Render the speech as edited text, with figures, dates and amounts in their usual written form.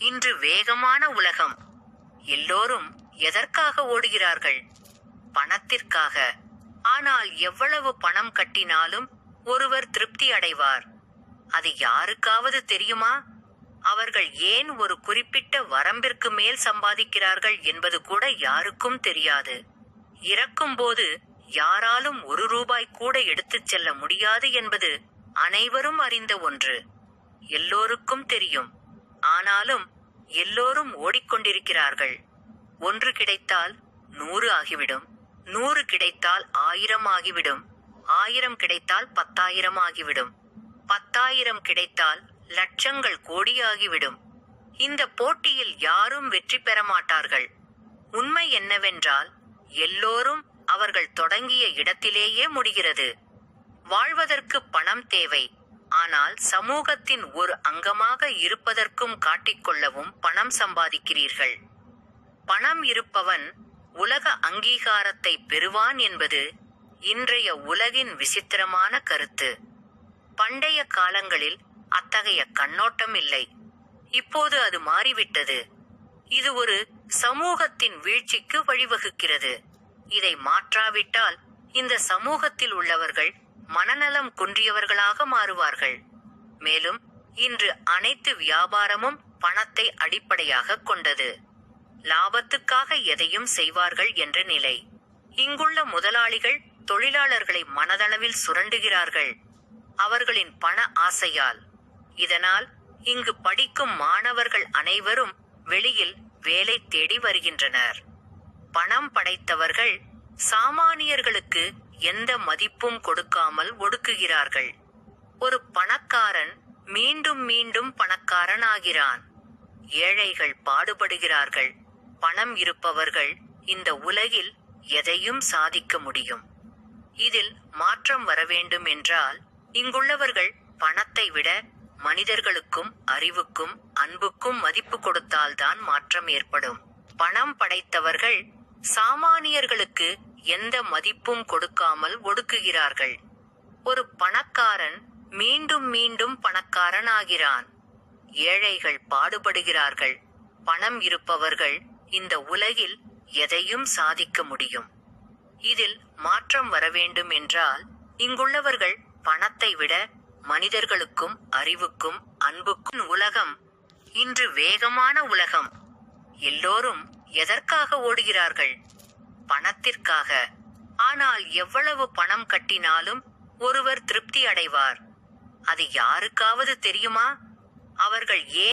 இன்று வேகமான உலகம். எல்லோரும் எதற்காக ஓடுகிறார்கள்? பணத்திற்காக. ஆனால் எவ்வளவு பணம் கட்டினாலும் ஒருவர் திருப்தி அடைவார். அது யாருக்காவது தெரியுமா? அவர்கள் ஏன் ஒரு குறிப்பிட்ட வரம்பிற்கு மேல் சம்பாதிக்கிறார்கள் என்பது கூட யாருக்கும் தெரியாது. இறக்கும்போது யாராலும் ₹1 கூட எடுத்துச் செல்ல முடியாது என்பது அனைவரும் அறிந்த ஒன்று. எல்லோருக்கும் தெரியும். ஆனாலும் எல்லோரும் ஓடிக்கொண்டிருக்கிறார்கள். 1 கிடைத்தால் 100 ஆகிவிடும். 100 கிடைத்தால் 1000 ஆகிவிடும். 1000 கிடைத்தால் 10,000 ஆகிவிடும். 10,000 கிடைத்தால் லட்சங்கள் கோடியாகிவிடும். இந்த போட்டியில் யாரும் வெற்றி பெற மாட்டார்கள். உண்மை என்னவென்றால் எல்லோரும் அவர்கள் தொடங்கிய இடத்திலேயே முடிகிறது. வாழ்வதற்கு பணம் தேவை. ஆனால் சமூகத்தின் ஒரு அங்கமாக இருப்பதற்கும் காட்டிக்கொள்ளவும் பணம் சம்பாதிக்கிறீர்கள். பணம் இருப்பவன் உலக அங்கீகாரத்தை பெறுவான் என்பது இன்றைய உலகின் விசித்திரமான கருத்து. பண்டைய காலங்களில் அத்தகைய கண்ணோட்டம் இல்லை. இப்போது அது மாறிவிட்டது. இது ஒரு சமூகத்தின் வீழ்ச்சிக்கு வழிவகுக்கிறது. இதை மாற்றாவிட்டால் இந்த சமூகத்தில் உள்ளவர்கள் மனநலம் குன்றியவர்களாக மாறுவார்கள். மேலும் இன்று அனைத்து வியாபாரமும் பணத்தை அடிப்படையாக கொண்டது. லாபத்துக்காக எதையும் செய்வார்கள் என்ற நிலை. இங்குள்ள முதலாளிகள் தொழிலாளர்களை மனதளவில் சுரண்டுகிறார்கள். அவர்களின் பண ஆசையால். இதனால் இங்கு படிக்கும் மாணவர்கள் அனைவரும் வெளியில் வேலை தேடி வருகின்றனர். பணம் படைத்தவர்கள் சாமானியர்களுக்கு எந்த மதிப்பும் கொடுக்காமல் ஒடுக்குகிறார்கள். ஒரு பணக்காரன் மீண்டும் மீண்டும் பணக்காரன் ஆகிறான். ஏழைகள் பாடுபடுகிறார்கள். பணம் இருப்பவர்கள் இந்த உலகில் எதையும் சாதிக்க முடியும். இதில் மாற்றம் வர வேண்டும் என்றால் இங்குள்ளவர்கள் பணத்தை விட மனிதர்களுக்கும் அறிவுக்கும் அன்புக்கும் மதிப்பு கொடுத்தால்தான் மாற்றம் ஏற்படும். பணம் படைத்தவர்கள் சாமானியர்களுக்கு எந்த மதிப்பும் கொடுக்காமல் ஒடுக்குகிறார்கள். ஒரு பணக்காரன் மீண்டும் மீண்டும் பணக்காரன் ஆகிறான். ஏழைகள் பாடுபடுகிறார்கள். பணம் இருப்பவர்கள் இந்த உலகில் எதையும் சாதிக்க முடியும். இதில் மாற்றம் வர வேண்டும் என்றால் இங்குள்ளவர்கள் பணத்தை விட மனிதர்களுக்கும் அறிவுக்கும் அன்புக்கும். உலகம் இன்று வேகமான உலகம். எல்லோரும் எதற்காக ஓடுகிறார்கள்? பணத்திற்காக. ஆனால் எவ்வளவு பணம் கட்டினாலும் ஒருவர் திருப்தி அடைவார். அது யாருக்காவது தெரியுமா? அவர்கள் ஏன்